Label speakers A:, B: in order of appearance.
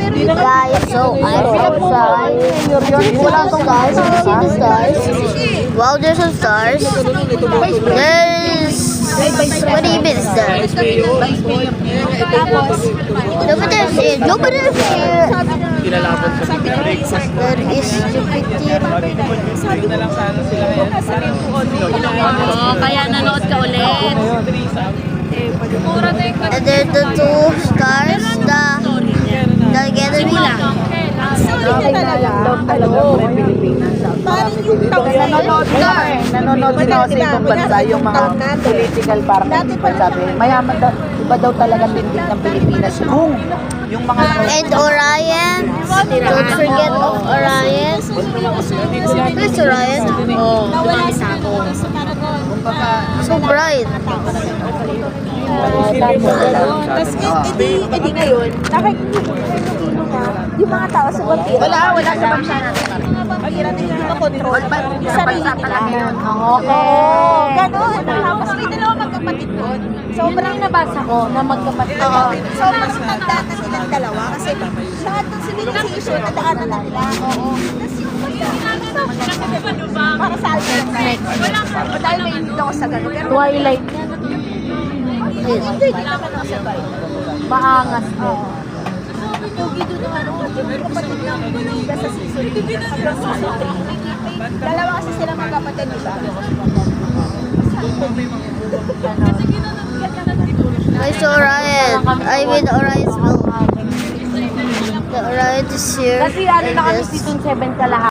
A: Guys, so I'm outside. Wala tong stars. You see the stars? Wow, there's some stars. There's... What do you mean stars? Jupiter's here. Jupiter's here. That is Jupiter.
B: Kaya nanood ka ulit.
A: And then the two stars, the gathering.
C: Nanonood din ako sa ibang bansa, yung mga political party. Sabi, mayaman daw, iba daw talaga tindig ng Pilipinas. Yung mga...
A: And Orion. Don't forget of Orion. Where's Orion?
B: Oo, dumami sa ako.
A: So bright.
D: Tapos edi ngayon, nakikita yung mga tao sa konti.
C: Wala sa bansa natin.
D: Mahirap din yung makontrol. Sarili nila.
C: Oo.
D: Ganon. Tapos may dalawang magkapatid doon.
B: Sobrang nabasa ko na magkapatid.
D: Sobrang tanda na silang dalawa kasi lahat ng civilization nadaanan na nila. Tapos yung para sa Albert. Dahil may hindi ako sa gano'n. Pero
B: Twilight.
D: hindi naman ako sa bayo.
B: Maangas mo.
D: Pogi doon naman ako. Yung kapatid ng Buliga sa season 2 hanggang season 3. Dalawa kasi sila magkapatid, di ba?
A: Where's Orion? I mean Orion's milk. The Orion is here.
B: Kasi ano
A: and
B: na kami
A: this.
B: season 7 kalahati.